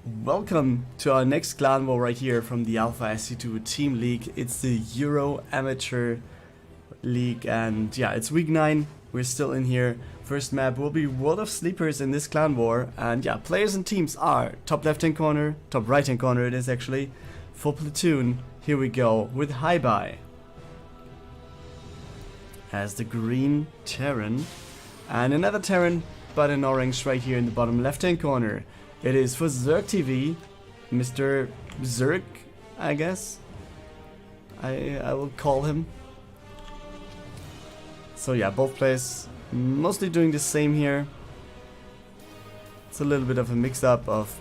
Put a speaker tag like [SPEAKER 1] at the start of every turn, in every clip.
[SPEAKER 1] Welcome to our next clan war right here from the Alpha SC2 Team League. It's the Euro Amateur League and yeah, it's week 9. We're still in here. First map will be World of Sleepers in this clan war, and yeah, players and teams are top left hand corner, top right hand corner it is actually, for Platoon. Here we go with HiBye as the green Terran, and another Terran but in orange right here in the bottom left hand corner. It is for ZergTV, Mr. Zerg, I guess. I will call him. So yeah, both players mostly doing the same here. It's a little bit of a mix-up of,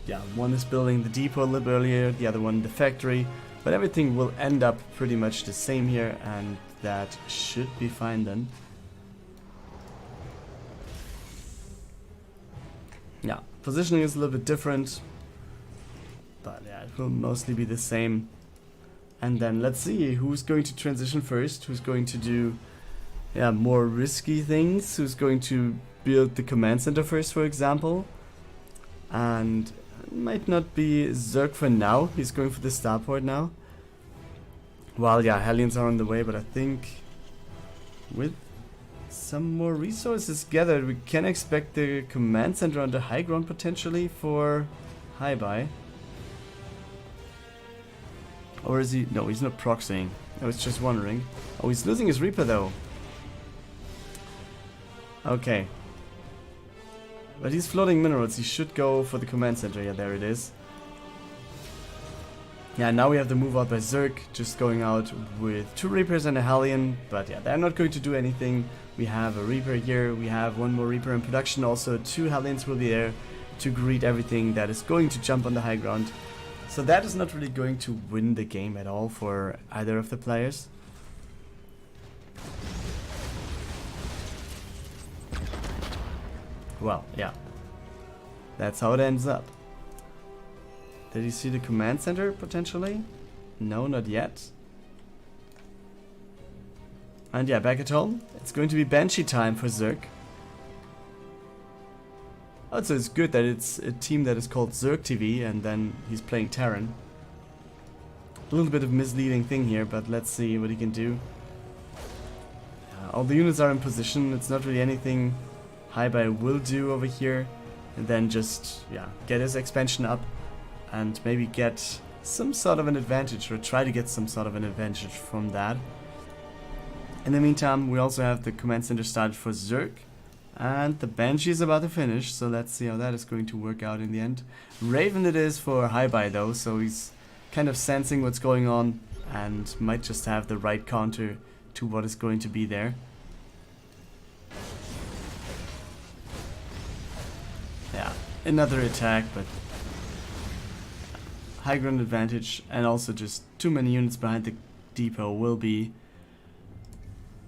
[SPEAKER 1] yeah, one is building the depot a little bit earlier, the other one the factory, but everything will end up pretty much the same here, and that should be fine then. Yeah, positioning is a little bit different, but yeah, it will mostly be the same. And then let's see who's going to transition first, who's going to do more risky things, who's going to build the command center first, for example. And it might not be Zerg for now, he's going for the starport now. Well, yeah, Hellions are on the way, but I think with some more resources gathered, we can expect the command center on the high ground potentially for HiBye. Or is he? No, he's not proxying. I was just wondering. Oh, he's losing his Reaper though. Okay. But he's floating minerals. He should go for the command center. Yeah, there it is. Yeah, now we have the move out by Zerg, just going out with 2 Reapers and a Hellion, but yeah, they're not going to do anything. We have a Reaper here, we have 1 more Reaper in production, also 2 Hellions will be there to greet everything that is going to jump on the high ground. So that is not really going to win the game at all for either of the players. Well, yeah, that's how it ends up. Did you see the command center potentially? No, not yet. And yeah, back at home, it's going to be Banshee time for Zerg. Also, it's good that it's a team that is called ZergTV and then he's playing Terran. A little bit of misleading thing here, but let's see what he can do. All the units are in position, it's not really anything HiBye will do over here. And then just, yeah, get his expansion up and maybe get some sort of an advantage, or try to get some sort of an advantage from that. In the meantime, we also have the command center started for Zerg, and the Banshee is about to finish, so let's see how that is going to work out in the end. Raven it is for HiBye though, so he's kind of sensing what's going on and might just have the right counter to what is going to be there. Yeah, another attack, but high ground advantage, and also just too many units behind the depot will be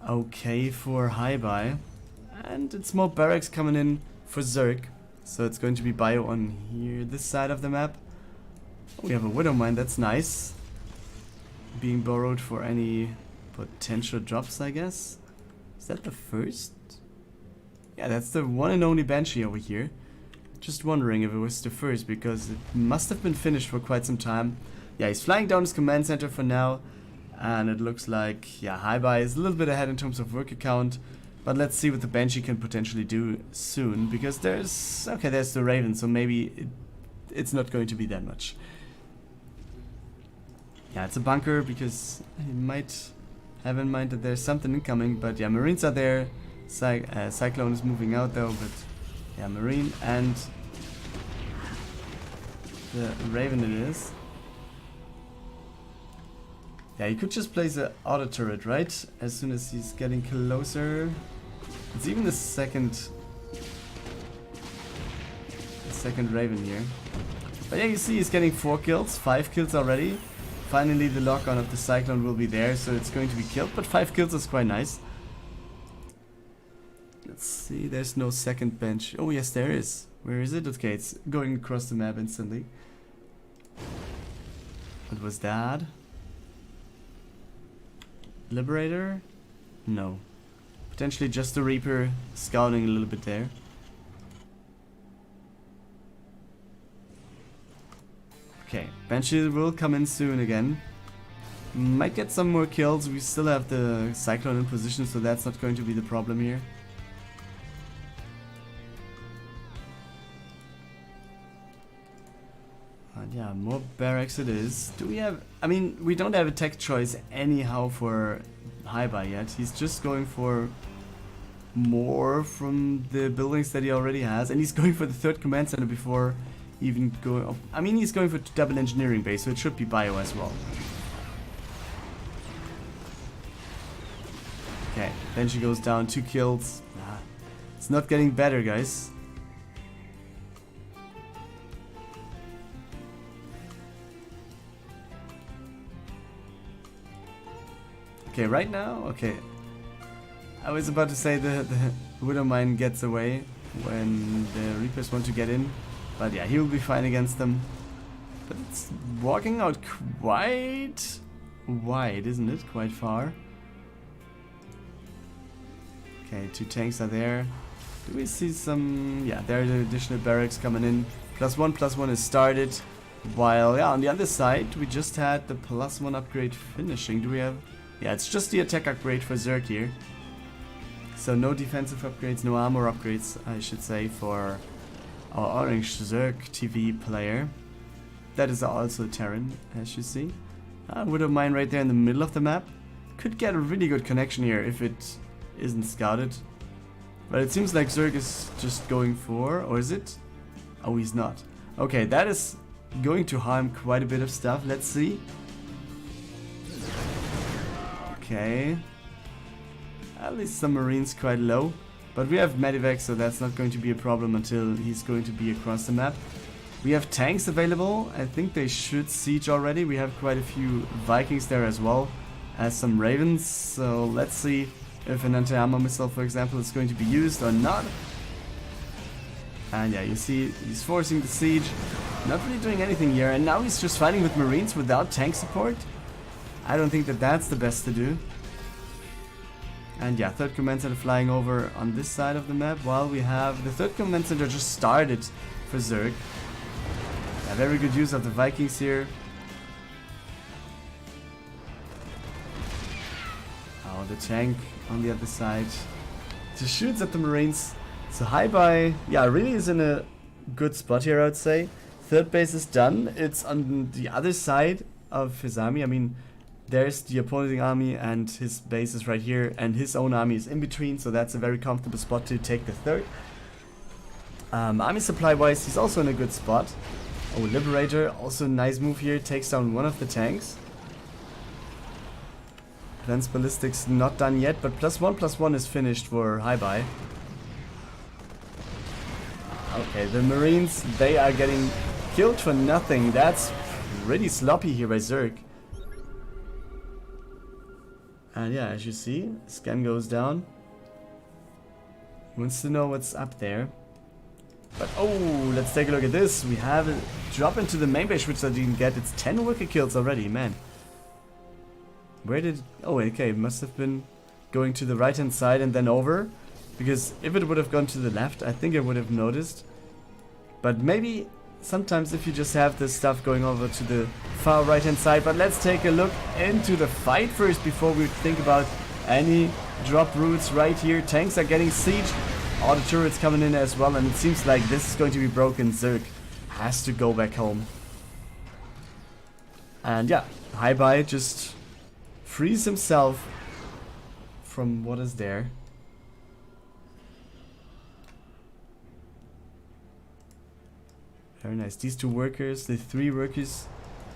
[SPEAKER 1] okay for HiBye. And it's more barracks coming in for Zerg, so it's going to be bio on here, this side of the map. We have a MeluMind, that's nice. Being borrowed for any potential drops, I guess. Is that the first? Yeah, that's the one and only Banshee over here. Just wondering if it was the first, because it must have been finished for quite some time. Yeah, he's flying down his command center for now, and it looks like, yeah, HiBye is a little bit ahead in terms of worker count, but let's see what the Banshee can potentially do soon, because there's the Raven, so maybe it's not going to be that much. Yeah, it's a bunker, because he might have in mind that there's something incoming, but yeah, Marines are there. Cyclone is moving out though, but yeah, Marine and the Raven it is. Yeah, he could just place an auto turret, right? As soon as he's getting closer. It's even the second Raven here. But yeah, you see he's getting 4 kills, 5 kills already. Finally the lock-on of the Cyclone will be there, so it's going to be killed, but 5 kills is quite nice. Let's see, there's no second bench. Oh yes, there is. Where is it? Okay, it's going across the map instantly. What was that? Liberator? No. Potentially just the Reaper scouting a little bit there. Okay, Banshee will come in soon again. Might get some more kills. We still have the Cyclone in position, so that's not going to be the problem here. And yeah, more barracks it is. Do we have... I mean, we don't have a tech choice anyhow for HiBye yet. He's just going for more from the buildings that he already has. And he's going for the third command center before even going... I mean, he's going for double engineering base, so it should be bio as well. Okay, then she goes down, 2 kills. It's not getting better, guys. Okay, right now, okay. I was about to say the MeluMind gets away when the Reapers want to get in. But yeah, he will be fine against them. But it's walking out quite wide, isn't it? Quite far. Okay, 2 tanks are there. Do we see some... Yeah, there are the additional barracks coming in. +1/+1 is started. While, yeah, on the other side, we just had the +1 upgrade finishing. Do we have... Yeah, it's just the attack upgrade for Zerg here. So no defensive upgrades, no armor upgrades, I should say, for our orange ZergTV player. That is also Terran, as you see. MeluMind right there in the middle of the map. Could get a really good connection here if it isn't scouted. But it seems like Zerg is just going for... Or is it? Oh, he's not. Okay, that is going to harm quite a bit of stuff. Let's see. Okay. At least some Marines quite low. But we have Medivac, so that's not going to be a problem until he's going to be across the map. We have tanks available. I think they should siege already. We have quite a few Vikings there as well as some Ravens. So let's see if an anti-armor missile, for example, is going to be used or not. And yeah, you see he's forcing the siege. Not really doing anything here. And now he's just fighting with Marines without tank support. I don't think that that's the best to do. And yeah, third command center flying over on this side of the map, while we have the third command center just started for Zerg. Yeah, very good use of the Vikings here. Oh, the tank on the other side just shoots at the Marines. So HiBye, yeah, really is in a good spot here, I would say. Third base is done. It's on the other side of his army. I mean, there's the opposing army and his base is right here, and his own army is in between, so that's a very comfortable spot to take the third. Army supply wise, he's also in a good spot. Oh, Liberator, also a nice move here, takes down one of the tanks. Lance Ballistics not done yet, but +1/+1 is finished for HiBye. Okay, the Marines, they are getting killed for nothing. That's pretty sloppy here by Zerg. And yeah, as you see, scan goes down. Wants to know what's up there. But oh, let's take a look at this. We have a drop into the main base, which I didn't get. It's 10 worker kills already, man. Where did... Oh, okay, it must have been going to the right-hand side and then over. Because if it would have gone to the left, I think I would have noticed. But maybe sometimes if you just have this stuff going over to the far right-hand side. But let's take a look into the fight first before we think about any drop routes right here. Tanks are getting sieged. All the turrets coming in as well, and it seems like this is going to be broken. Zerg has to go back home. And yeah, HiBye just frees himself from what is there. Very nice. These two workers, the 3 workers,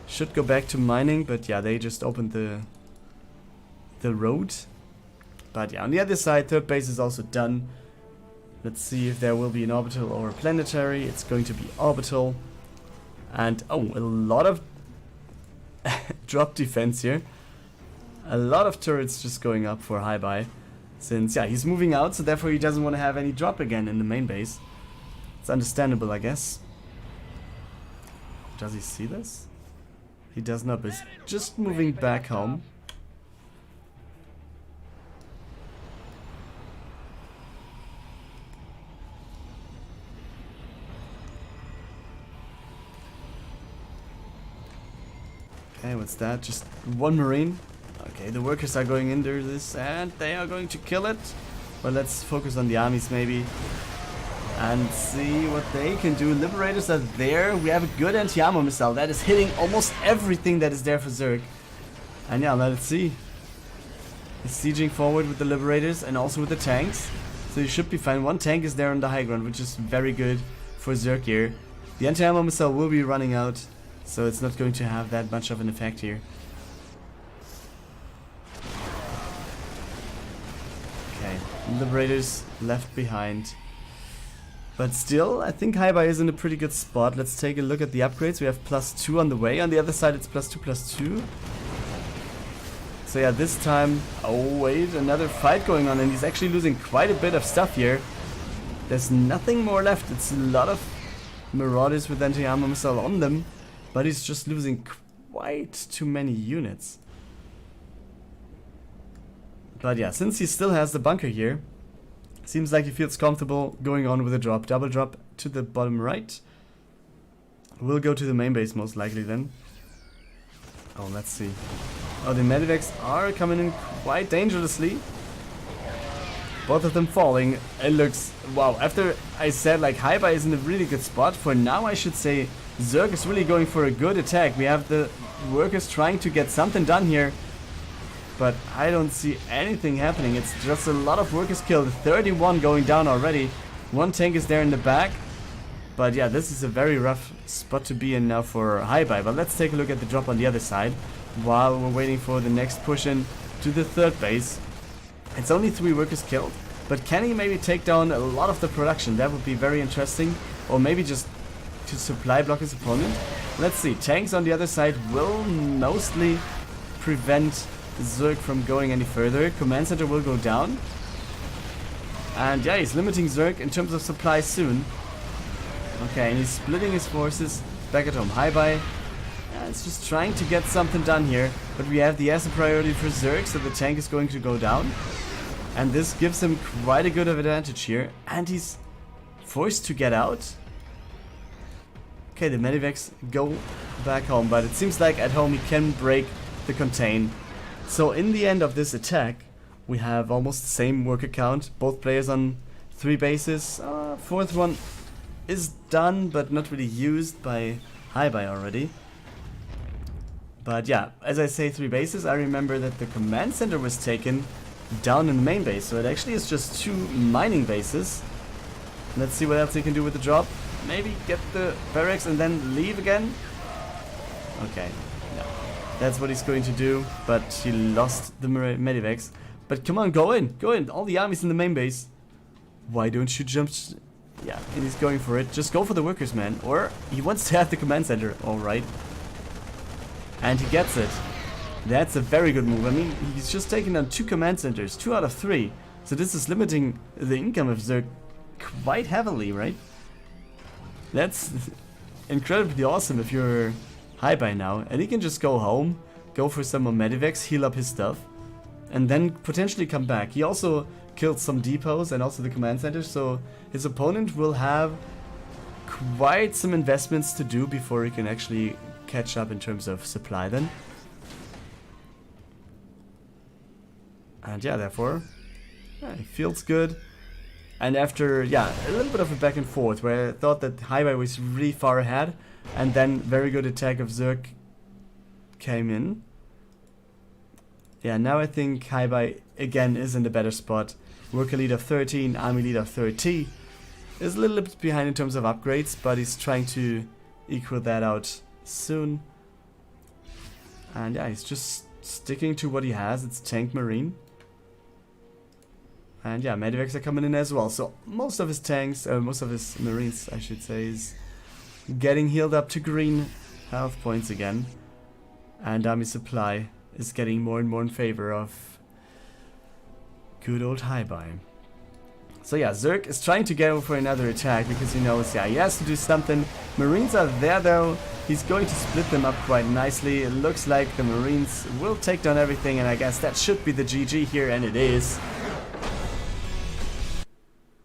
[SPEAKER 1] should go back to mining, but yeah, they just opened the road. But yeah, on the other side, third base is also done. Let's see if there will be an orbital or a planetary. It's going to be orbital. And oh, a lot of drop defense here. A lot of turrets just going up for HiBye. Since, yeah, he's moving out, so therefore he doesn't want to have any drop again in the main base. It's understandable, I guess. Does he see this? He does not, but he's just moving back home. Okay, what's that? Just one Marine. Okay, the workers are going into this and they are going to kill it. But let's focus on the armies maybe. And see what they can do. Liberators are there. We have a good anti-armor missile that is hitting almost everything that is there for Zerg. And yeah, let's see. He's sieging forward with the Liberators and also with the tanks. So you should be fine. One tank is there on the high ground, which is very good for Zerg here. The anti-armor missile will be running out, so it's not going to have that much of an effect here. Okay, Liberators left behind. But still, I think HiBye is in a pretty good spot. Let's take a look at the upgrades. We have +2 on the way. On the other side, it's +2/+2. So yeah, this time... Oh wait, another fight going on. And he's actually losing quite a bit of stuff here. There's nothing more left. It's a lot of Marauders with anti-armor missile on them. But he's just losing quite too many units. But yeah, since he still has the bunker here... Seems like he feels comfortable going on with a drop. Double drop to the bottom right. We'll go to the main base most likely then. Oh, let's see. Oh, the medivacs are coming in quite dangerously. Both of them falling. It looks... Wow, after I said like HiBye is in a really good spot, for now I should say Zerg is really going for a good attack. We have the workers trying to get something done here. But I don't see anything happening. It's just a lot of workers killed. 31 going down already. One tank is there in the back. But yeah, this is a very rough spot to be in now for HiBye. But let's take a look at the drop on the other side while we're waiting for the next push in to the third base. It's only 3 workers killed. But can he maybe take down a lot of the production? That would be very interesting. Or maybe just to supply block his opponent. Let's see. Tanks on the other side will mostly prevent Zerg from going any further. Command center will go down. And yeah, he's limiting Zerg in terms of supply soon. Okay, and he's splitting his forces back at home. HiBye. Yeah, it's just trying to get something done here. But we have the asset priority for Zerg, so the tank is going to go down. And this gives him quite a good advantage here. And he's forced to get out. Okay, the medivacs go back home. But it seems like at home he can break the contain. So in the end of this attack, we have almost the same worker count. Both players on 3 bases. Fourth one is done, but not really used by HiBye already. But yeah, as I say 3 bases, I remember that the command center was taken down in the main base. So it actually is just 2 mining bases. Let's see what else he can do with the drop. Maybe get the barracks and then leave again. Okay. That's what he's going to do, but he lost the medivacs. But come on, go in, go in. All the armies in the main base. Why don't you jump? Yeah, and he's going for it. Just go for the workers, man. Or he wants to have the command center. All right. And he gets it. That's a very good move. I mean, he's just taking down 2 command centers, 2 out of 3. So this is limiting the income of Zerg quite heavily, right? That's incredibly awesome if you're HiBye now, and he can just go home, go for some more medivacs, heal up his stuff, and then potentially come back. He also killed some depots and also the command center, so his opponent will have quite some investments to do before he can actually catch up in terms of supply then. And yeah, therefore, yeah, it feels good. And after, yeah, a little bit of a back and forth where I thought that HiBye was really far ahead, and then very good attack of Zerg came in. Yeah, now I think HiBye again is in the better spot. Worker leader 13, army leader 30. Is a little bit behind in terms of upgrades, but he's trying to equal that out soon. And yeah, he's just sticking to what he has. It's tank marine. And yeah, medivacs are coming in as well. So most of his tanks, most of his marines, I should say, is getting healed up to green health points again. And army supply is getting more and more in favor of good old HiBye. So yeah, Zerg is trying to go for another attack because he knows, yeah, he has to do something. Marines are there though. He's going to split them up quite nicely. It looks like the Marines will take down everything, and I guess that should be the GG here, and it is.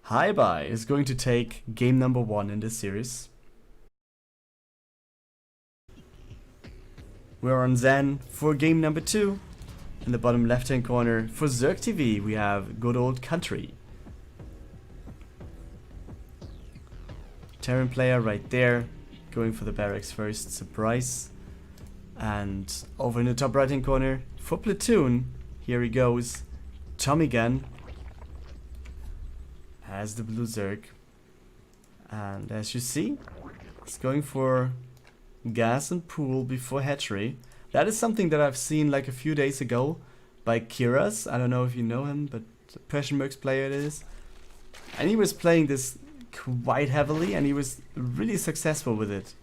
[SPEAKER 1] HiBye is going to take game number 1 in this series. we're on Zen for game number 2. In the bottom left hand corner for ZergTV we have good old country. Terran player right there, going for the barracks first, surprise. And over in the top right hand corner for platoon, here he goes, tommygun as the blue Zerg. And as you see, he's going for gas and pool before hatchery. That is something that I've seen like a few days ago by Kiras. I don't know if you know him, but Pressure Mercs player it is. And he was playing this quite heavily and he was really successful with it.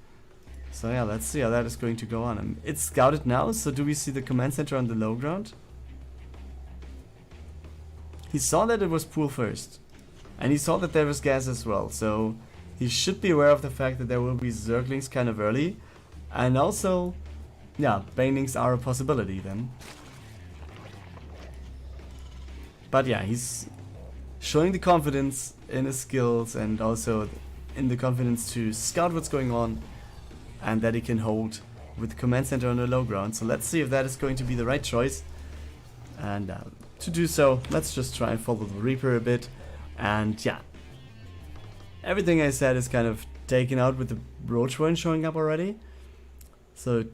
[SPEAKER 1] So yeah, let's see how that is going to go on. It's scouted now, so do we see the command center on the low ground? He saw that it was pool first. And he saw that there was gas as well, so he should be aware of the fact that there will be Zerglings kind of early. And also, yeah, banelings are a possibility then. But yeah, he's showing the confidence in his skills and also in the confidence to scout what's going on and that he can hold with the command center on the low ground. So let's see if that is going to be the right choice. And to do so, let's just try and follow the Reaper a bit. And yeah, everything I said is kind of taken out with the Roach Warren showing up already. So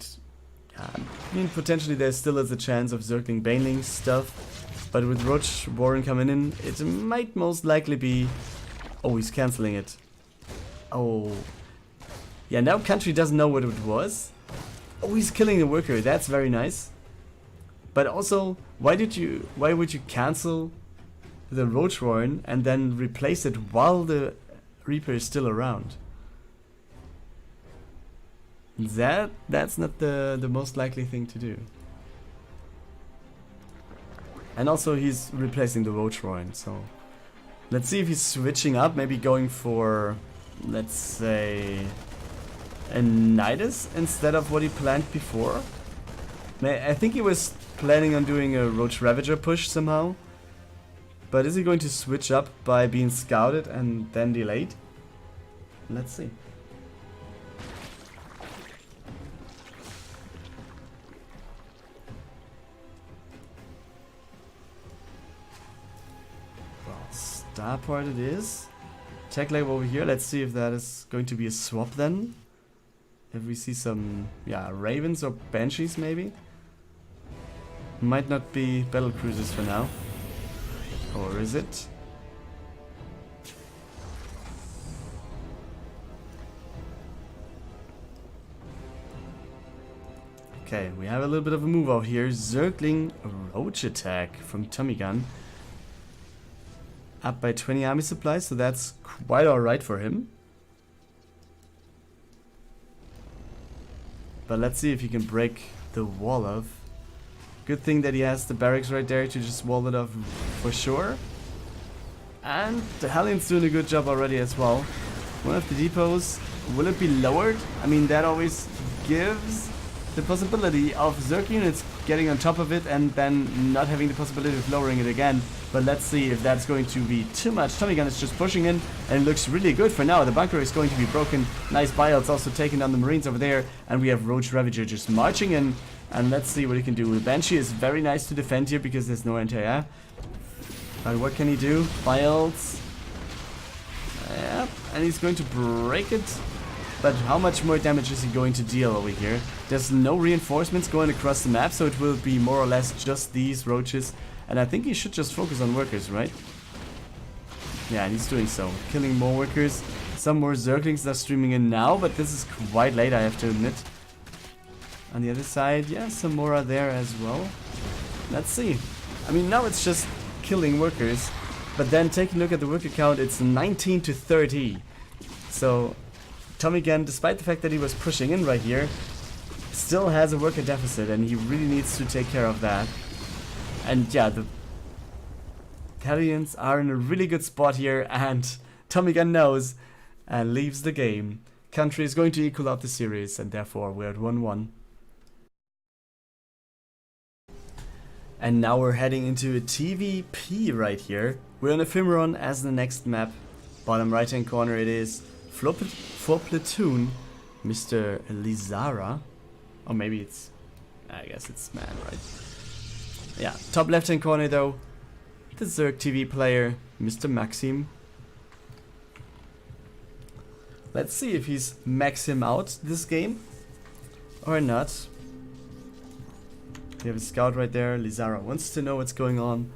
[SPEAKER 1] I mean, potentially there still is a chance of Zergling Baneling stuff, but with Roach Warren coming in, it might most likely be... Oh, he's cancelling it. Oh. Yeah, now Country doesn't know what it was. Oh, he's killing the worker, that's very nice. But also, why would you cancel the Roach Warren and then replace it while the Reaper is still around? That's not the most likely thing to do. And also he's replacing the Roach Warren, so let's see if he's switching up, maybe going for, let's say, a Nidus instead of what he planned before. I think he was planning on doing a Roach Ravager push somehow. But is he going to switch up by being scouted and then delayed? Let's see. Well, Starport it is. Tech lab over here. Let's see if that is going to be a swap then. If we see some, yeah, Ravens or Banshees maybe. Might not be battle cruisers for now. Or is it? Okay, we have a little bit of a move out here. Zergling Roach attack from tommygun. Up by 20 army supplies, so that's quite alright for him. But let's see if he can break the wall off. Good thing that he has the barracks right there to just wall it off for sure. And the Hellions doing a good job already as well. One of the depots, will it be lowered? I mean, that always gives the possibility of Zerg units getting on top of it and then not having the possibility of lowering it again. But let's see if that's going to be too much. tommygun is just pushing in and it looks really good for now. The bunker is going to be broken. Nice buyouts also taking down the Marines over there. And we have Roach Ravager just marching in. And let's see what he can do. The Banshee is very nice to defend here because there's no anti-air. But what can he do? Buyouts. Yeah, and he's going to break it. But how much more damage is he going to deal over here? There's no reinforcements going across the map, so it will be more or less just these roaches. And I think he should just focus on workers, right? Yeah, and he's doing so. Killing more workers. Some more Zerglings are streaming in now, but this is quite late, I have to admit. On the other side, yeah, some more are there as well. Let's see. I mean, now it's just killing workers. But then take a look at the worker count, it's 19 to 30. So tommygun, despite the fact that he was pushing in right here, still has a worker deficit and he really needs to take care of that. And yeah, the Hellions are in a really good spot here and tommygun knows and leaves the game. Country is going to equal out the series and therefore we're at 1-1. And now we're heading into a TVP right here. We're on Ephemeron as the next map. Bottom right hand corner it is for platoon, Mr. Lisara. Or maybe it's I guess it's man, right? Yeah, top left hand corner though, the ZergTV player, Mr. Maxim. Let's see if he's maxim out this game or not. We have a scout right there. Lisara wants to know what's going on,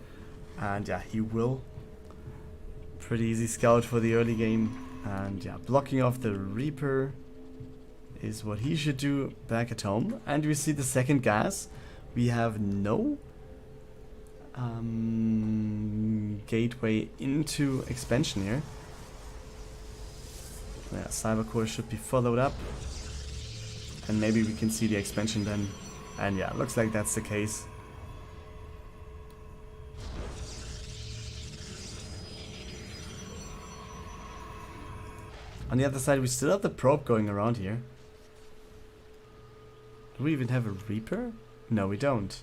[SPEAKER 1] and yeah, he will. Pretty easy scout for the early game, and yeah, blocking off the Reaper is what he should do back at home. And we see the second gas. We have no gateway into expansion here. Yeah, Cyber Core should be followed up, and maybe we can see the expansion then. And yeah, looks like that's the case. On the other side, we still have the probe going around here. Do we even have a Reaper? No, we don't.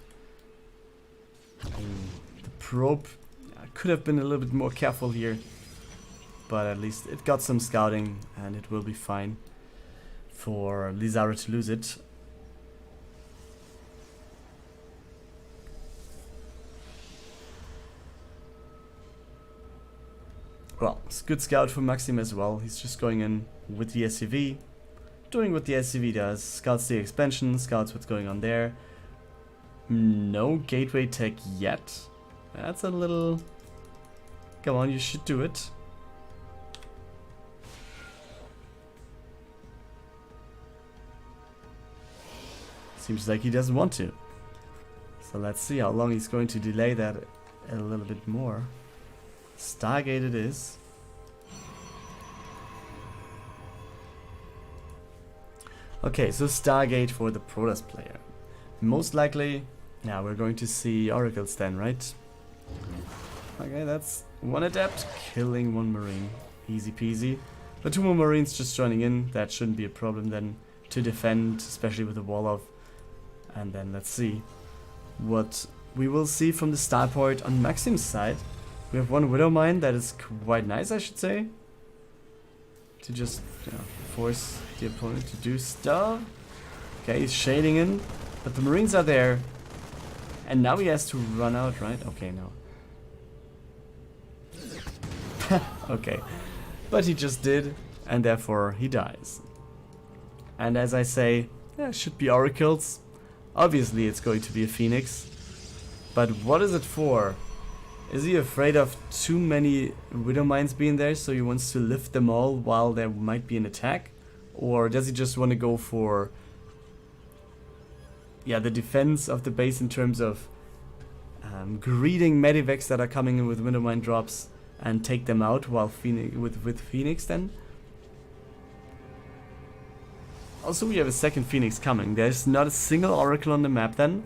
[SPEAKER 1] The probe could have been a little bit more careful here, but at least it got some scouting, and it will be fine for Lisara to lose it. Well, it's a good scout for Maxim as well. He's just going in with the SCV, doing what the SCV does. Scouts the expansion, scouts what's going on there. No gateway tech yet. That's a little... Come on, you should do it. Seems like he doesn't want to. So let's see how long he's going to delay that a little bit more. Stargate it is. Okay, so Stargate for the Protoss player. Most likely, yeah, we're going to see Oracles then, right? Okay, that's one adept killing one Marine. Easy peasy. But 2 more Marines just joining in. That shouldn't be a problem then to defend, especially with the wall off. And then let's see what we will see from the starport on Maxim's side. We have one MeluMind that is quite nice, I should say. To just, you know, force the opponent to do stuff. Okay, he's shading in, but the Marines are there. And now he has to run out, right? Okay, no. Okay. But he just did, and therefore he dies. And as I say, yeah, it should be Oracles. Obviously it's going to be a Phoenix. But what is it for? Is he afraid of too many MeluMinds being there, so he wants to lift them all while there might be an attack? Or does he just want to go for, yeah, the defense of the base in terms of greeting medivacs that are coming in with MeluMind drops and take them out while with Phoenix then? Also, we have a second Phoenix coming. There's not a single Oracle on the map then,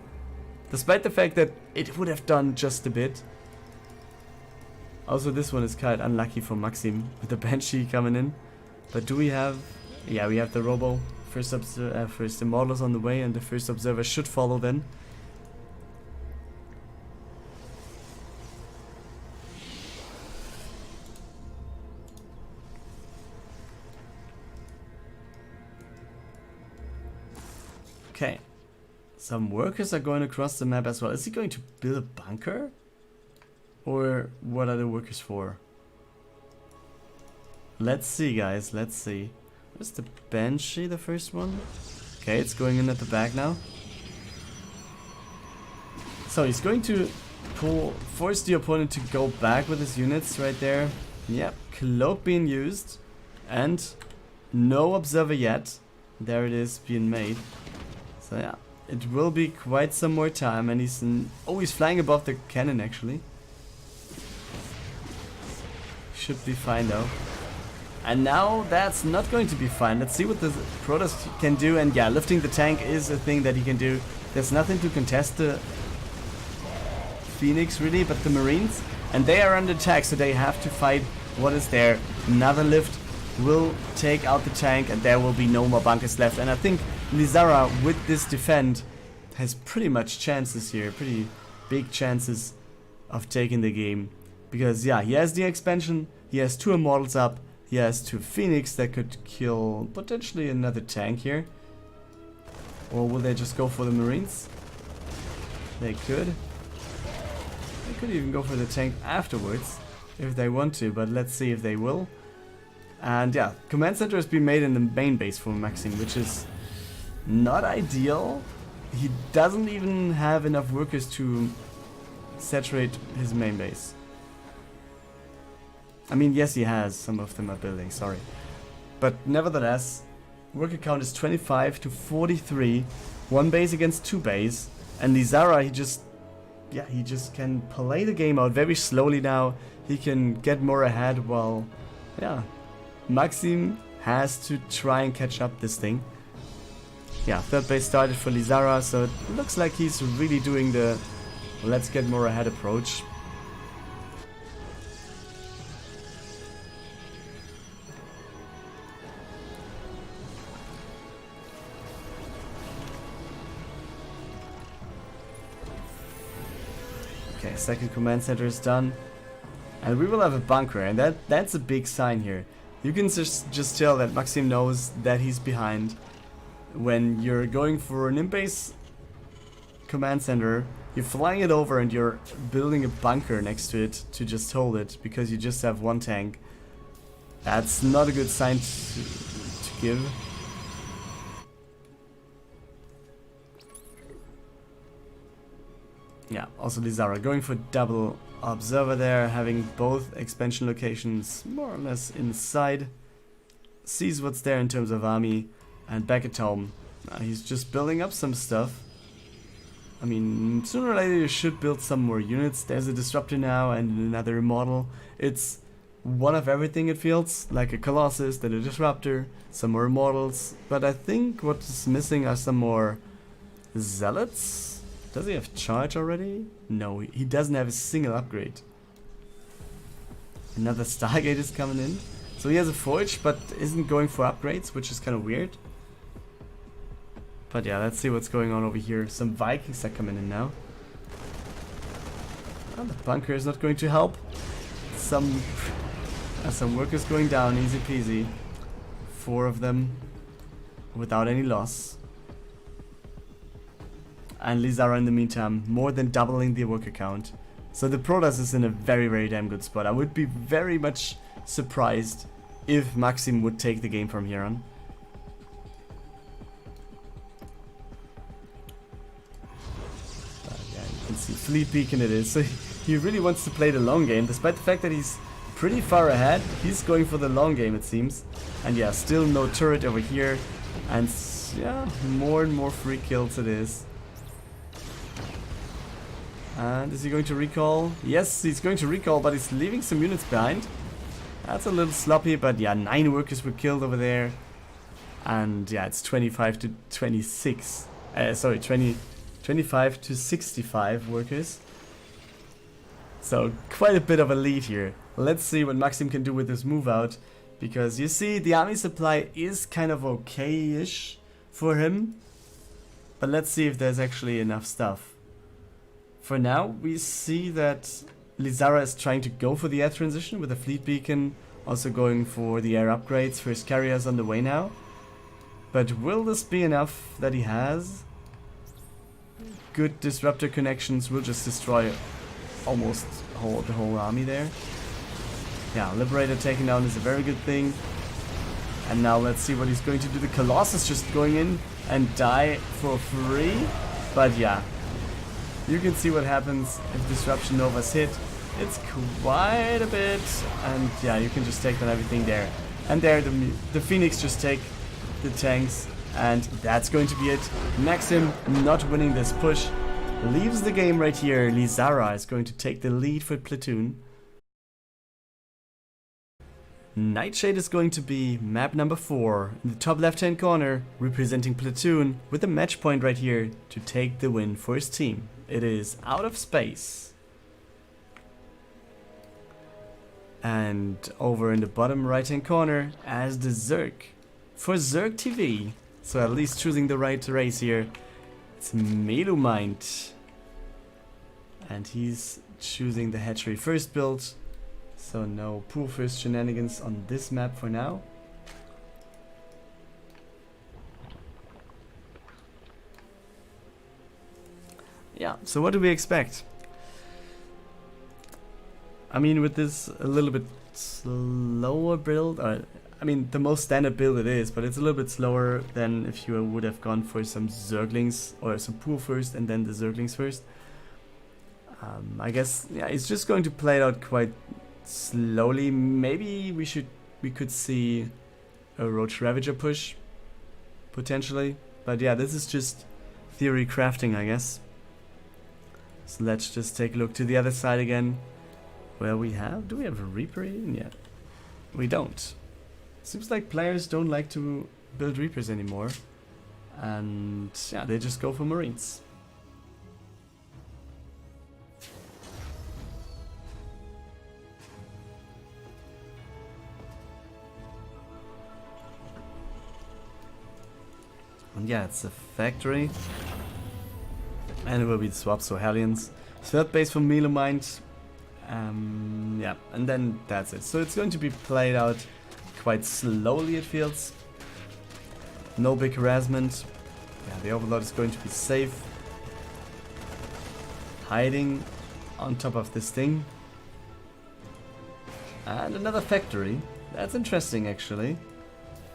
[SPEAKER 1] despite the fact that it would have done just a bit. Also, this one is kind of unlucky for Maxim with the Banshee coming in. But do we have... Yeah, we have the Robo. First Immortal is on the way, and the first Observer should follow then. Okay. Some workers are going across the map as well. Is he going to build a bunker? Or what are the workers for? Let's see, guys. Let's see. Where's the Banshee, the first one? Okay, it's going in at the back now. So he's going to force the opponent to go back with his units right there. Yep, Cloak being used. And no Observer yet. There it is, being made. So yeah, it will be quite some more time. And he's flying above the cannon actually. Should be fine though. And now that's not going to be fine. Let's see what the Protoss can do. And yeah, lifting the tank is a thing that he can do. There's nothing to contest the Phoenix really, but the Marines. And they are under attack, so they have to fight what is there. Another lift will take out the tank, and there will be no more bunkers left. And I think Lisara, with this defend, has pretty much chances here. Pretty big chances of taking the game. Because yeah, he has the expansion, he has 2 Immortals up, he has 2 Phoenix that could kill potentially another tank here. Or will they just go for the Marines? They could. They could even go for the tank afterwards if they want to, but let's see if they will. And yeah, command center has been made in the main base for Maxim, which is not ideal. He doesn't even have enough workers to saturate his main base. I mean, yes, he has. Some of them are building, sorry. But nevertheless, worker count is 25 to 43. One base against two base. And Lisara, he just can play the game out very slowly now. He can get more ahead while, yeah, Maxim has to try and catch up this thing. Yeah, third base started for Lisara, so it looks like he's really doing the let's get more ahead approach. Okay, second command center is done. And we will have a bunker, and that's a big sign here. You can just tell that Maxim knows that he's behind. When you're going for an in-base command center, you're flying it over and you're building a bunker next to it to just hold it because you just have one tank. That's not a good sign to give. Yeah, also Lisara going for double observer there, having both expansion locations more or less inside. Sees what's there in terms of army. And back at home, he's just building up some stuff. I mean, sooner or later you should build some more units. There's a disruptor now and another model. It's one of everything, it feels. Like a Colossus, then a disruptor, some more models. But I think what's missing are some more zealots. Does he have charge already? No, he doesn't have a single upgrade. Another Stargate is coming in. So he has a Forge, but isn't going for upgrades, which is kind of weird. But yeah, let's see what's going on over here. Some Vikings are coming in now. Well, the bunker is not going to help. Some workers going down, easy peasy. 4 of them without any loss. And Lisara in the meantime, more than doubling the worker count. So the Protoss is in a very, very damn good spot. I would be very much surprised if Maxim would take the game from here on. Yeah, you can see Fleet Beacon it is. So he really wants to play the long game, despite the fact that he's pretty far ahead. He's going for the long game, it seems. And yeah, still no turret over here. And yeah, more and more free kills it is. And is he going to recall? Yes, he's going to recall, but he's leaving some units behind. That's a little sloppy, but yeah, 9 workers were killed over there. And yeah, it's 25 to 26. Sorry, 25 to 65 workers. So quite a bit of a lead here. Let's see what Maxim can do with this move out. Because you see, the army supply is kind of okay-ish for him. But let's see if there's actually enough stuff. For now, we see that Lisara is trying to go for the air transition with a fleet beacon, also going for the air upgrades. First carriers on the way now. But will this be enough that he has? Good disruptor connections will just destroy almost the whole army there. Yeah, Liberator taken down is a very good thing. And now let's see what he's going to do. The Colossus just going in and die for free. But yeah, you can see what happens if Disruption Novas hit. It's quite a bit. And yeah, you can just take down everything there. And there the Phoenix just take the tanks. And that's going to be it. Maxim not winning this push. Leaves the game right here. Lisara is going to take the lead for Platoon. Nightshade is going to be map number 4 in the top left hand corner, representing Platoon with a match point right here to take the win for his team. It is OutOfSpace. And over in the bottom right hand corner as the Zerg for ZergTV. So at least choosing the right race here. It's MeluMind. And he's choosing the hatchery first build. So no pool first shenanigans on this map for now. yeah, so what do we expect? I mean, with this a little bit slower build, I mean, the most standard build it is, but it's a little bit slower than if you would have gone for some Zerglings or some Pool first and then the Zerglings first. I guess, yeah, it's just going to play it out quite slowly. Maybe we could see a Roach Ravager push, potentially. But yeah, this is just theory crafting, I guess. So let's just take a look to the other side again. Where do we have a Reaper in yet? We don't. Seems like players don't like to build Reapers anymore. And yeah, they just go for Marines. And yeah, it's a factory. And it will be swaps for Hellions. Third base for MeluMind. Yeah, and then that's it. So it's going to be played out quite slowly, it feels. No big harassment. Yeah, the Overlord is going to be safe. Hiding on top of this thing. And another factory. That's interesting, actually.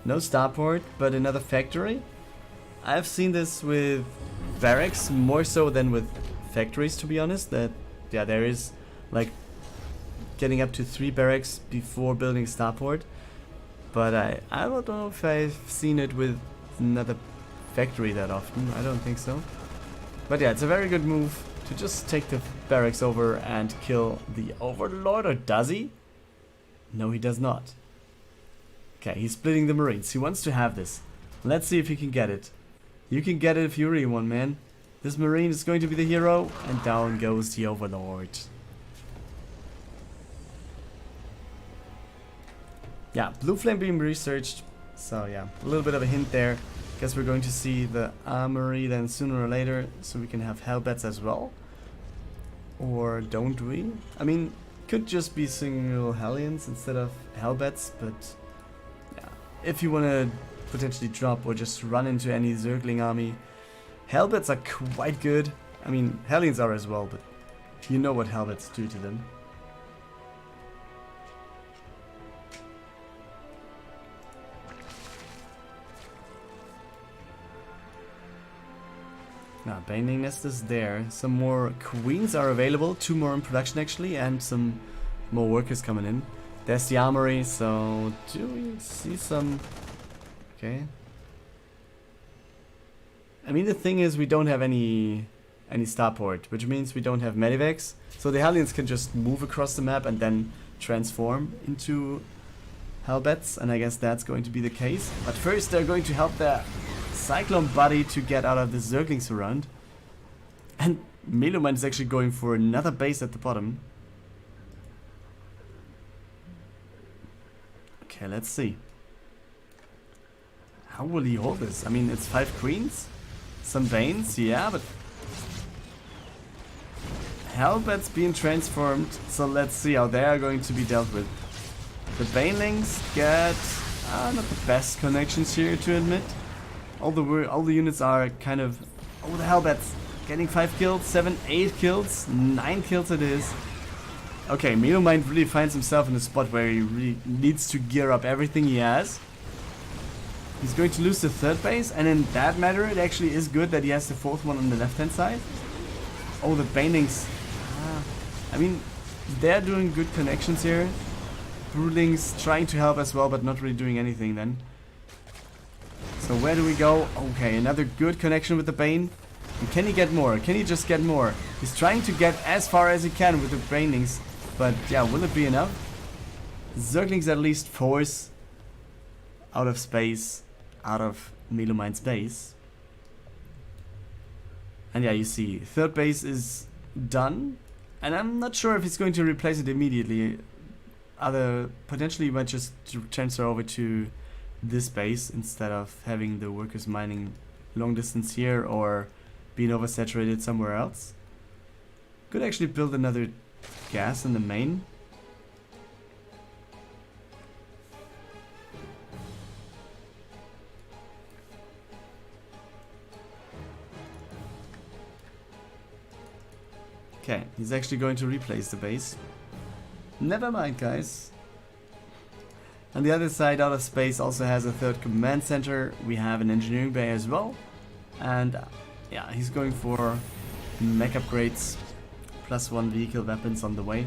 [SPEAKER 1] No starport, but another factory. I've seen this with barracks more so than with factories, to be honest. That, yeah, there is like getting up to 3 barracks before building starport. But I don't know if I've seen it with another factory that often. I don't think so. But yeah, it's a very good move to just take the barracks over and kill the Overlord. Or does he? No, he does not. Okay, he's splitting the Marines. He wants to have this. Let's see if he can get it. You can get it if you really want, man. This Marine is going to be the hero, and down goes the Overlord. Yeah, Blue Flame being researched. So yeah, a little bit of a hint there. Guess we're going to see the armory then sooner or later, so we can have Hellbats as well. Or don't we? I mean, could just be single Hellions instead of Hellbats, but yeah. If you want to potentially drop or just run into any Zergling army, Hellbats are quite good. I mean, Hellions are as well, but you know what Hellbats do to them. Now, Binding Nest is there. Some more Queens are available. 2 more in production, actually, and some more workers coming in. There's the armory, so do we see some... Okay. I mean, the thing is, we don't have any starport, which means we don't have medivacs. So the Hellions can just move across the map and then transform into Hellbats, and I guess that's going to be the case. But first, they're going to help their Cyclone buddy to get out of the Zergling surround. And MeluMind is actually going for another base at the bottom. Okay, let's see. How will he hold this? I mean, it's 5 Queens, some Banes, yeah, but Hellbats being transformed, so let's see how they are going to be dealt with. The Banelings get not the best connections here, to admit. All the units are kind of... Oh, the Hellbats getting 5 kills, 7, 8 kills, 9 kills it is. Okay, MeluMind really finds himself in a spot where he really needs to gear up everything he has. He's going to lose the 3rd base, and in that matter, it actually is good that he has the 4th one on the left-hand side. Oh, the Banelings. I mean, they're doing good connections here. Broodlings trying to help as well, but not really doing anything then. So where do we go? Okay, another good connection with the Bane. And can he get more? Can he just get more? He's trying to get as far as he can with the Banelings. But yeah, will it be enough? Zerglings at least force OutOfSpace out of MeluMind's base. And yeah, you see, 3rd base is done. And I'm not sure if he's going to replace it immediately. Potentially you might just transfer over to this base instead of having the workers mining long distance here or being oversaturated somewhere else. Could actually build another gas in the main. Okay, he's actually going to replace the base. Never mind, guys. On the other side, OutOfSpace also has a third command center. We have an engineering bay as well. And yeah, he's going for mech upgrades. +1 vehicle weapons on the way.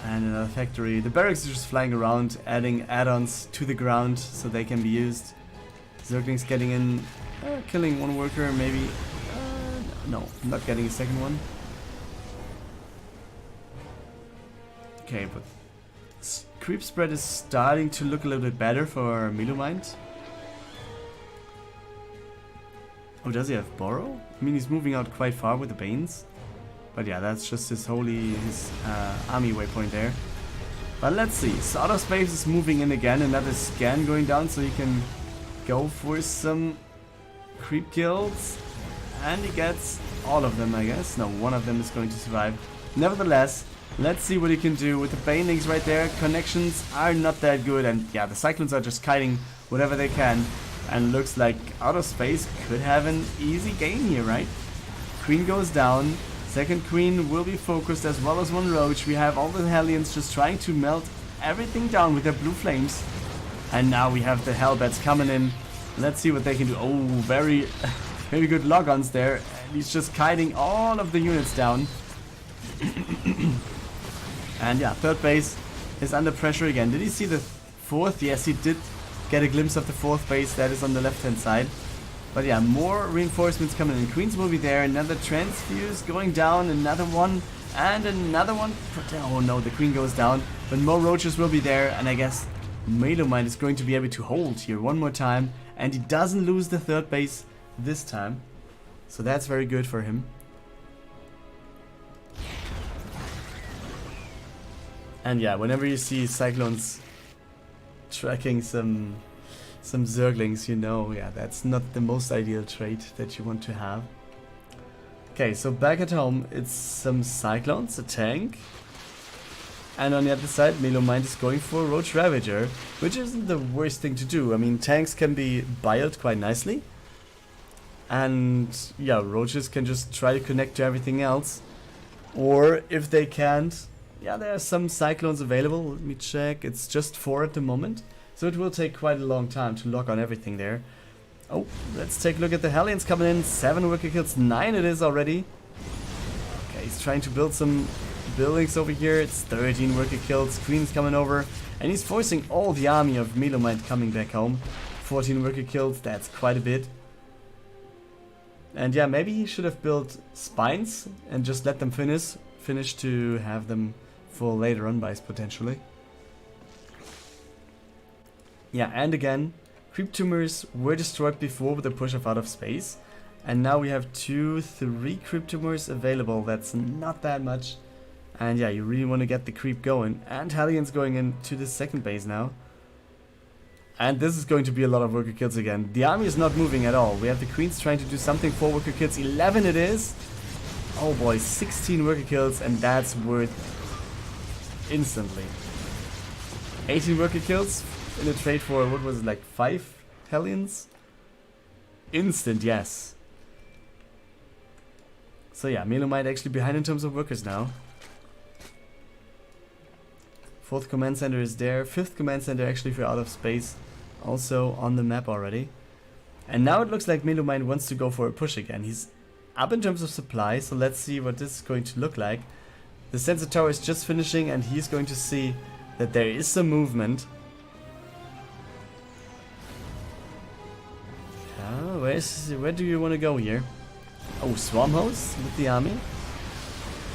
[SPEAKER 1] And another factory. The barracks are just flying around, adding add-ons to the ground so they can be used. Zerglings getting in, killing one worker, maybe. No, not getting a second one. Okay, but creep spread is starting to look a little bit better for MeluMind. Oh, does he have Borrow? I mean, he's moving out quite far with the Banes. But yeah, that's just his army waypoint there. But let's see. So OutOfSpace is moving in again. Another scan going down, so he can go for some creep kills. And he gets all of them, I guess. No, one of them is going to survive. Nevertheless, let's see what he can do with the Banelings right there. Connections are not that good. And yeah, the Cyclones are just kiting whatever they can. And looks like OutOfSpace could have an easy game here, right? Queen goes down. Second Queen will be focused as well as one Roach. We have all the Hellions just trying to melt everything down with their blue flames. And now we have the Hellbats coming in. Let's see what they can do. Oh, very, very good log-ons there. And he's just kiting all of the units down. And yeah, third base is under pressure again. Did he see the fourth? Yes, he did get a glimpse of the fourth base. That is on the left-hand side. But yeah, more reinforcements coming in. Queens will be there. Another transfuse going down. Another one. And another one. Oh no, the Queen goes down. But more Roaches will be there. And I guess MeluMind is going to be able to hold here one more time. And he doesn't lose the third base this time. So that's very good for him. And yeah, whenever you see Cyclones tracking some Zerglings, you know, yeah, that's not the most ideal trait that you want to have. Okay, so back at home, it's some Cyclones, a tank. And on the other side, MeluMind is going for Roach Ravager, which isn't the worst thing to do. I mean, tanks can be built quite nicely. And yeah, Roaches can just try to connect to everything else. Or if they can't, yeah, there are some Cyclones available. Let me check. It's just 4 at the moment. So it will take quite a long time to lock on everything there. Oh, let's take a look at the Hellions coming in. 7 worker kills, 9 it is already. Okay, he's trying to build some buildings over here. It's 13 worker kills, Queen's coming over. And he's forcing all the army of MeluMind coming back home. 14 worker kills, that's quite a bit. And yeah, maybe he should have built spines and just let them finish to have them for later on buys potentially. Yeah, and again, creep tumors were destroyed before with the push of OutOfSpace. And now we have 3 creep tumors available. That's not that much. And yeah, you really want to get the creep going. And Hellions going into the second base now. And this is going to be a lot of worker kills again. The army is not moving at all. We have the Queens trying to do something for worker kills. 11 it is. Oh boy, 16 worker kills, and that's worth instantly. 18 worker kills in a trade for, what was it, like 5 Hellions? Instant, yes. So yeah, MeluMind actually behind in terms of workers now. 4th command center is there. 5th command center actually for OutOfSpace, also on the map already. And now it looks like MeluMind wants to go for a push again. He's up in terms of supply, so let's see what this is going to look like. The sensor tower is just finishing, and he's going to see that there is some movement. Where do you want to go here? Oh, Swarm Hose with the army.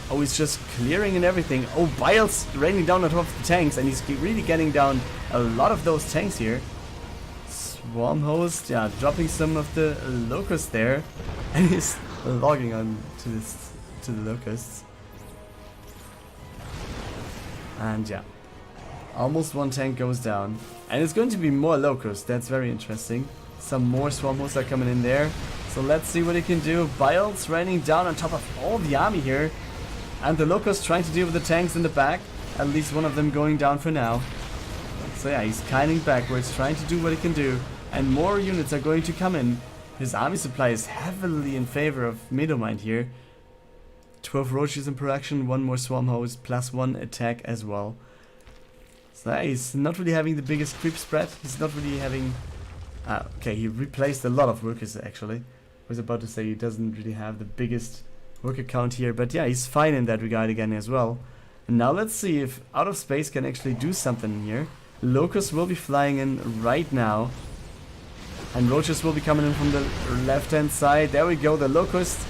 [SPEAKER 1] Oh, he's just clearing and everything. Oh, Bile's raining down on top of the tanks, and he's really getting down a lot of those tanks here. Swarm Hose, yeah, dropping some of the locusts there, and he's logging on to the locusts. And yeah, almost one tank goes down, and it's going to be more locusts. That's very interesting. Some more Swarm Hosts are coming in there, so let's see what he can do. Bile's raining down on top of all the army here, and the locusts trying to deal with the tanks in the back. At least one of them going down for now. So yeah, he's kiting backwards, trying to do what he can do, and more units are going to come in. His army supply is heavily in favor of MeluMind here. 12 roaches in production, 1 more swarm host, plus 1 attack as well. So he's not really having the biggest creep spread. He's not really having... okay, he replaced a lot of workers actually. I was about to say he doesn't really have the biggest worker count here, but yeah, he's fine in that regard again as well. And now let's see if OutOfSpace can actually do something here. Locusts will be flying in right now. And roaches will be coming in from the left hand side. There we go, the locusts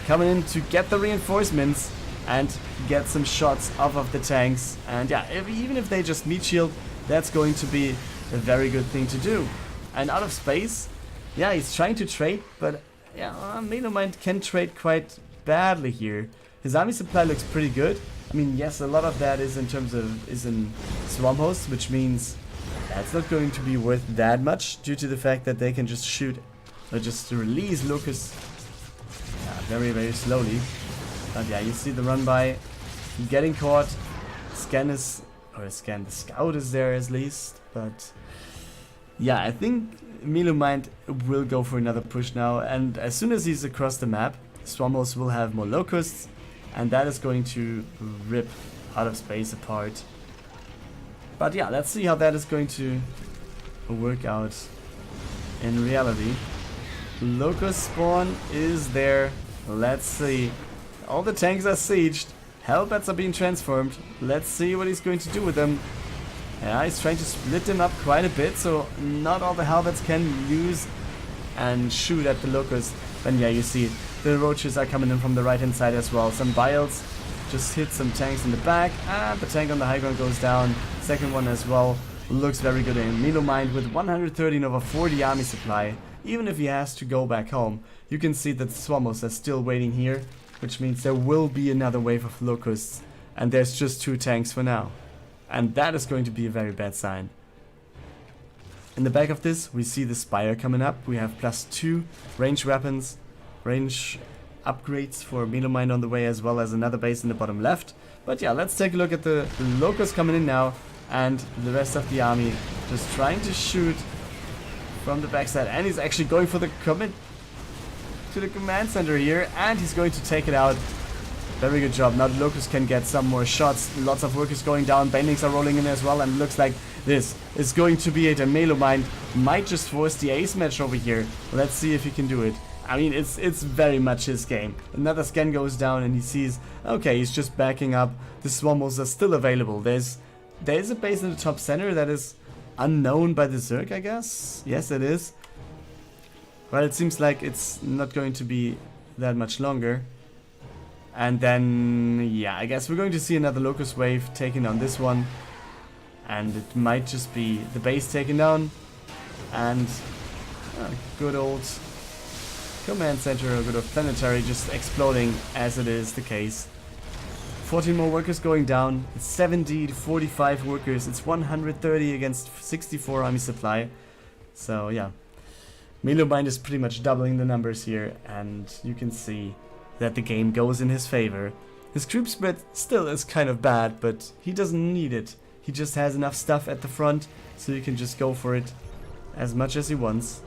[SPEAKER 1] coming in to get the reinforcements and get some shots off of the tanks. And yeah, even if they just meat shield, that's going to be a very good thing to do. And OutOfSpace, yeah, he's trying to trade, but yeah, MeluMind can trade quite badly here. His army supply looks pretty good. I mean, yes, a lot of that is in swarm hosts, which means that's not going to be worth that much due to the fact that they can just shoot or just release locusts very, very slowly. But yeah, you see the run by getting caught. The scout is there at least, but yeah, I think MeluMind will go for another push now, and as soon as he's across the map, swarm hosts will have more locusts, and that is going to rip OutOfSpace apart. But yeah, let's see how that is going to work out in reality. Locust spawn is there. Let's see. All the tanks are sieged. Hellbats are being transformed. Let's see what he's going to do with them. Yeah, he's trying to split them up quite a bit, so not all the Hellbats can use and shoot at the locusts. Then yeah, you see the roaches are coming in from the right hand side as well. Some biles just hit some tanks in the back, and the tank on the high ground goes down. Second one as well looks very good in. MeluMind with 113 over 40 army supply. Even if he has to go back home, you can see that the swarmos are still waiting here, which means there will be another wave of locusts, and there's just 2 tanks for now. And that is going to be a very bad sign. In the back of this, we see the Spire coming up. We have +2 range weapons, range upgrades for MeluMind on the way, as well as another base in the bottom left. But yeah, let's take a look at the locusts coming in now, and the rest of the army just trying to shoot from the backside. And he's actually going for the command center here, and he's going to take it out. Very good job. Now the locusts can get some more shots. Lots of workers going down. Bendings are rolling in as well, and looks like this is going to be it. And MeluMind might just force the Acematch over here. Let's see if he can do it. I mean, it's very much his game. Another scan goes down, and he sees, okay, he's just backing up. The swarmos are still available. There's a base in the top center that is unknown by the Zerg, I guess. Yes, it is. Well, it seems like it's not going to be that much longer. And then, yeah, I guess we're going to see another locust wave taking on this one. And it might just be the base taken down. And good old command center, or good old planetary just exploding, as it is the case. 14 more workers going down. It's 70 to 45 workers. It's 130 against 64 army supply. So, yeah. MeluMind is pretty much doubling the numbers here, and you can see that the game goes in his favor. His creep spread still is kind of bad, but he doesn't need it. He just has enough stuff at the front, so he can just go for it as much as he wants.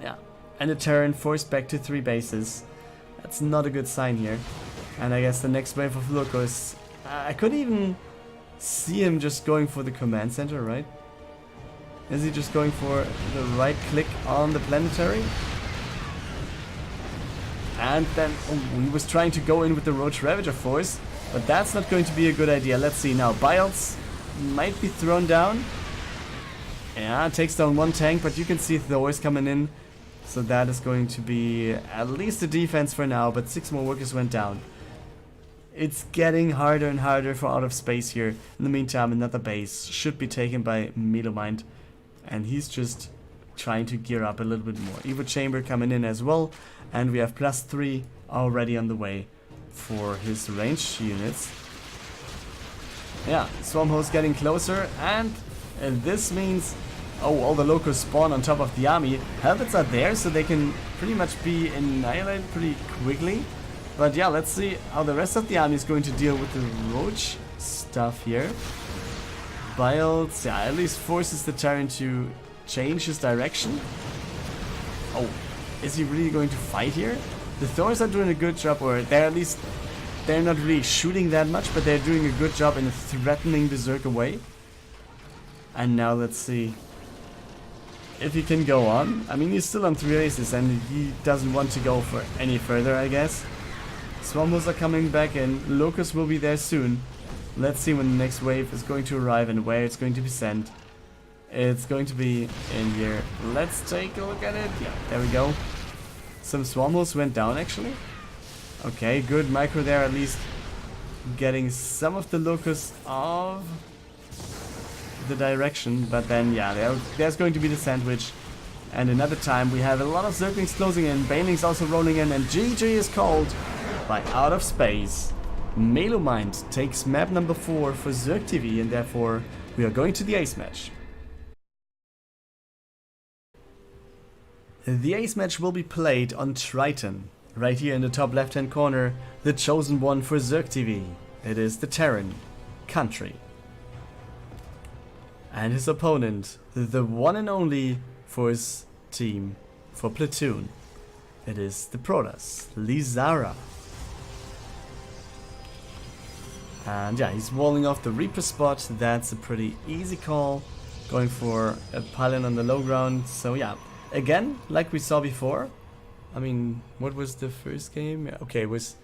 [SPEAKER 1] Yeah, and the Terran forced back to 3 bases. That's not a good sign here. And I guess the next wave of locusts, I could even see him just going for the command center, right? Is he just going for the right click on the planetary? And then he was trying to go in with the Roach Ravager force, but that's not going to be a good idea. Let's see now. Biles might be thrown down. Yeah, takes down 1 tank, but you can see Thor's coming in. So that is going to be at least a defense for now, but 6 more workers went down. It's getting harder and harder for OutOfSpace here. In the meantime, another base should be taken by MeluMind. And he's just trying to gear up a little bit more. Evo Chamber coming in as well. And we have +3 already on the way for his ranged units. Yeah, Swarm Host getting closer. And this means, oh, all the locusts spawn on top of the army. Helmets are there, so they can pretty much be annihilated pretty quickly. But yeah, let's see how the rest of the army is going to deal with the roach stuff here. Biles, yeah, at least forces the Terran to change his direction. Oh, is he really going to fight here? The Thors are doing a good job, or they're at least, they're not really shooting that much, but they're doing a good job in threatening Berserk away. And now let's see if he can go on. I mean, he's still on 3 aces and he doesn't want to go for any further, I guess. Swarmos are coming back in. Locust will be there soon. Let's see when the next wave is going to arrive and where it's going to be sent. It's going to be in here. Let's take a look at it. Yeah, there we go. Some Swarmos went down actually. Okay, good micro there, at least getting some of the Locusts off the direction. But then, yeah, there's going to be the sandwich. And another time we have a lot of Zerglings closing in. Banelings also rolling in. And GG is called by OutOfSpace. MeluMind takes map number 4 for ZergTV, and therefore we are going to the ace match. The ace match will be played on Triton. Right here in the top left hand corner, the chosen one for ZergTV. It is the Terran country. And his opponent, the one and only for his team, for Platoon. It is the Protoss, Lisara. And yeah, he's walling off the Reaper spot. That's a pretty easy call. Going for a pylon on the low ground. So yeah, again, like we saw before. I mean, what was the first game? Yeah, okay, it was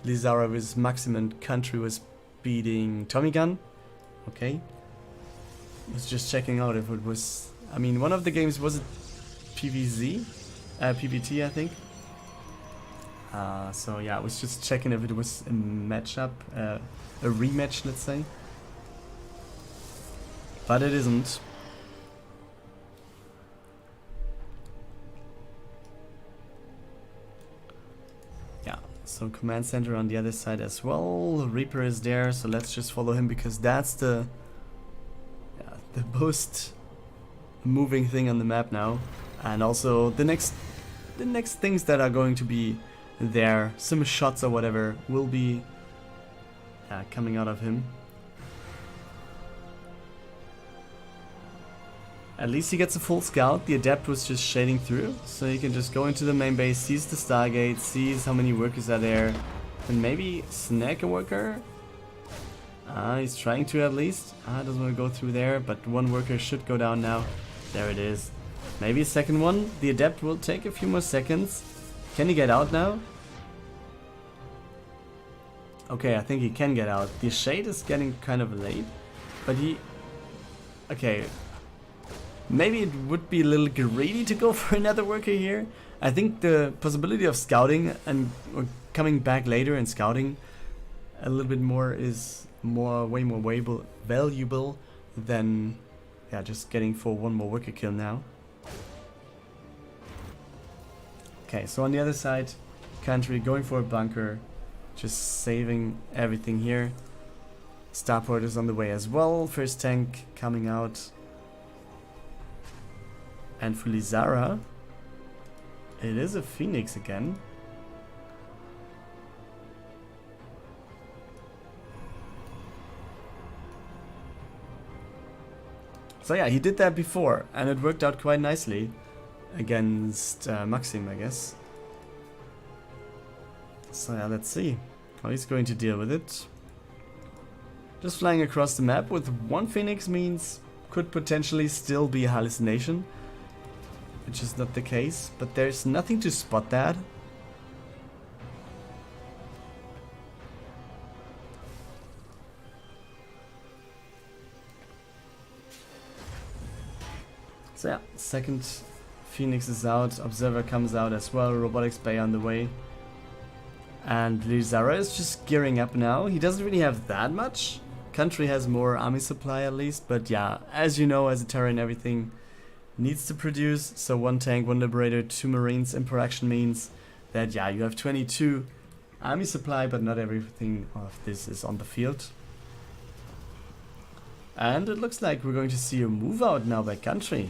[SPEAKER 1] Lisara with Maxim and country was beating tommygun. Okay. I was just checking out if it was... I mean, one of the games, was it PVZ? PVT, I think. So yeah, I was just checking if it was a matchup, a rematch, let's say. But it isn't. Yeah, so command center on the other side as well. Reaper is there, so let's just follow him because that's the most moving thing on the map now. And also the next things that are going to be there, some shots or whatever, will be coming out of him. At least he gets a full scout. The adept was just shading through, so he can just go into the main base, sees the Stargate, sees how many workers are there, and maybe snag a worker. He's trying to at least. Doesn't want to go through there, but one worker should go down now. There it is. Maybe a second one. The adept will take a few more seconds. Can he get out now? Okay, I think he can get out. The shade is getting kind of late, but he... Okay. Maybe it would be a little greedy to go for another worker here. I think the possibility of scouting and coming back later and scouting a little bit more is way more valuable than just getting for one more worker kill now. Okay, so on the other side, country going for a bunker, just saving everything here. Starport is on the way as well. First tank coming out. And for Lisara, it is a Phoenix again. So yeah, he did that before, and it worked out quite nicely against Maxim, I guess. So yeah, let's see how he's going to deal with it. Just flying across the map with one Phoenix means could potentially still be a hallucination, which is not the case, but there's nothing to spot that. So yeah, second Phoenix is out, Observer comes out as well, Robotics Bay on the way. And Lisara is just gearing up now. He doesn't really have that much. Country has more army supply at least, but yeah, as you know, as a Terran, everything needs to produce. So one tank, one Liberator, 2 Marines in production means that yeah, you have 22 army supply, but not everything of this is on the field. And it looks like we're going to see a move out now by country.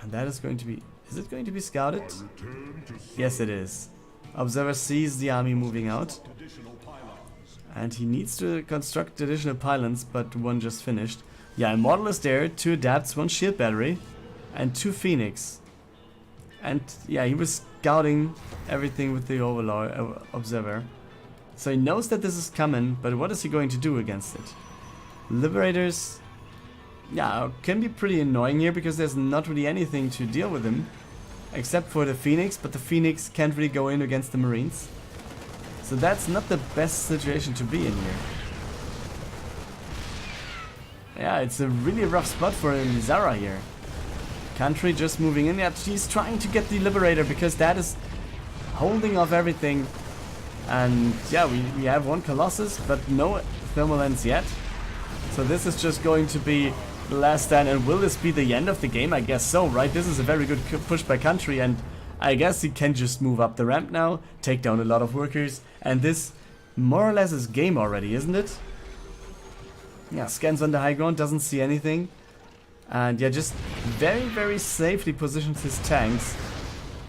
[SPEAKER 1] And that is going to be... Is it going to be scouted? Yes, it is. Observer sees the army moving out. And he needs to construct additional pylons, but one just finished. Yeah, Immortal is there, 2 adapts, 1 shield battery, and 2 Phoenix. And yeah, he was scouting everything with the Overlord Observer. So he knows that this is coming, but what is he going to do against it? Liberators, yeah, can be pretty annoying here because there's not really anything to deal with him. Except for the Phoenix, but the Phoenix can't really go in against the Marines. So that's not the best situation to be in here. Yeah, it's a really rough spot for Lisara here. Country just moving in. Yeah, she's trying to get the Liberator because that is holding off everything. And yeah, we have 1 Colossus, but no thermal lens yet. So this is just going to be the last stand. And will this be the end of the game? I guess so, right? This is a very good push by Country, and I guess he can just move up the ramp now, take down a lot of workers, and this more or less is game already, isn't it? Yeah, scans on the high ground, doesn't see anything. And yeah, just very safely positions his tanks.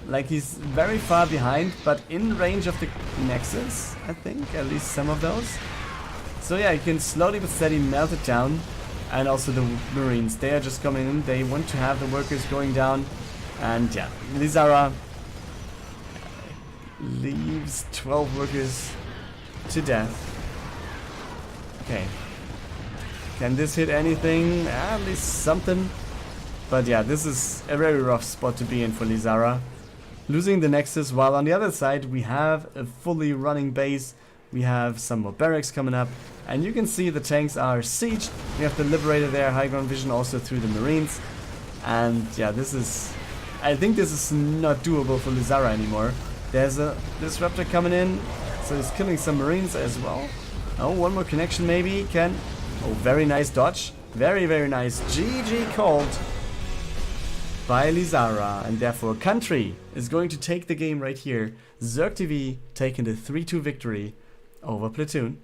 [SPEAKER 1] Like he's very far behind, but in range of the Nexus, I think, at least some of those. So yeah, you can slowly but steady melt it down. And also the Marines, they are just coming in, they want to have the workers going down. And yeah, Lisara leaves 12 workers to death. Okay. Can this hit anything? At least something. But yeah, this is a very rough spot to be in for Lisara. Losing the Nexus, while on the other side we have a fully running base. We have some more barracks coming up. And you can see the tanks are sieged. We have the Liberator there, high ground vision also through the Marines. And yeah, this is... I think this is not doable for Lisara anymore. There's a Disruptor coming in, so he's killing some Marines as well. Oh, 1 more connection maybe, can... Oh, very nice dodge. Very nice. GG called by Lisara. And therefore, Country is going to take the game right here. ZergTV taking the 3-2 victory over Platoon.